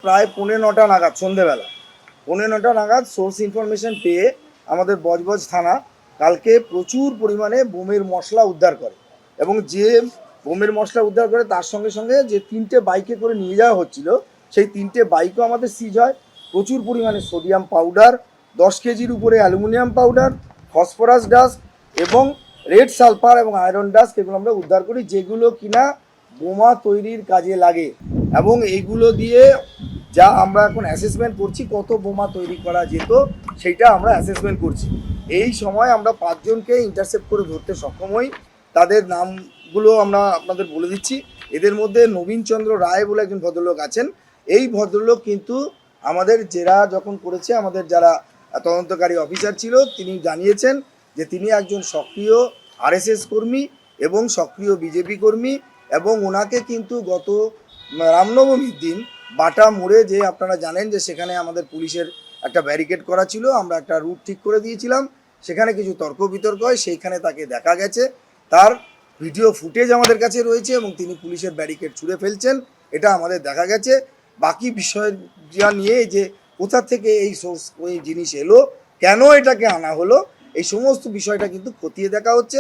প্রায় 9:45 নাগাদ সন্ধেবেলা 9:45 নাগাদ সোর্স ইনফরমেশন পেয়ে আমাদের বজবজ থানা কালকে প্রচুর পরিমাণে বোমের মশলা উদ্ধার করে এবং যে বোমের মশলা উদ্ধার করে তার সঙ্গে সঙ্গে যে 3টে বাইকে করে নিয়ে যাওয়া হচ্ছিল সেই 3টে বাইকও আমাদের সিজ হয়। প্রচুর পরিমাণে সোডিয়াম পাউডার, 10 কেজির উপরে অ্যালুমিনিয়াম পাউডার, ফসফরাস ডাস্ট এবং রেড সালফার এবং আয়রন ডাস্ট এগুলো আমরা উদ্ধার করি, যেগুলো কিনা বোমা তৈরির কাজে লাগে। এবং এইগুলো দিয়ে যা আমরা এখন অ্যাসেসমেন্ট করছি কত বোমা তৈরি করা যেত সেইটা আমরা অ্যাসেসমেন্ট করছি। এই সময় আমরা 5 জনকে ইন্টারসেপ্ট করে ধরতে সক্ষম হই। তাদের নামগুলো আমরা আপনাদের বলে দিচ্ছি। এদের মধ্যে নবীনচন্দ্র রায় বলে একজন ভদ্রলোক আছেন। এই ভদ্রলোক কিন্তু আমাদের জেরা যখন করেছে আমাদের যারা তদন্তকারী অফিসার ছিল তিনি জানিয়েছেন যে তিনি একজন সক্রিয় আরএসএস কর্মী এবং সক্রিয় বিজেপি কর্মী এবং ওনাকে কিন্তু গত রামনবমীর দিন বাটা মোড়ে, যে আপনারা জানেন যে সেখানে আমাদের পুলিশের একটা ব্যারিকেড করা ছিল, আমরা একটা রুট ঠিক করে দিয়েছিলাম, সেখানে কিছু তর্ক বিতর্ক হয়, সেইখানে তাকে দেখা গেছে। তার ভিডিও ফুটেজ আমাদের কাছে রয়েছে এবং তিনি পুলিশের ব্যারিকেড ছুঁড়ে ফেলছেন, এটা আমাদের দেখা গেছে। বাকি বিষয় যা নিয়ে যে কোথা থেকে এই সোর্স ওই জিনিস এলো, কেন এটাকে আনা হলো, এই সমস্ত বিষয়টা কিন্তু খতিয়ে দেখা হচ্ছে।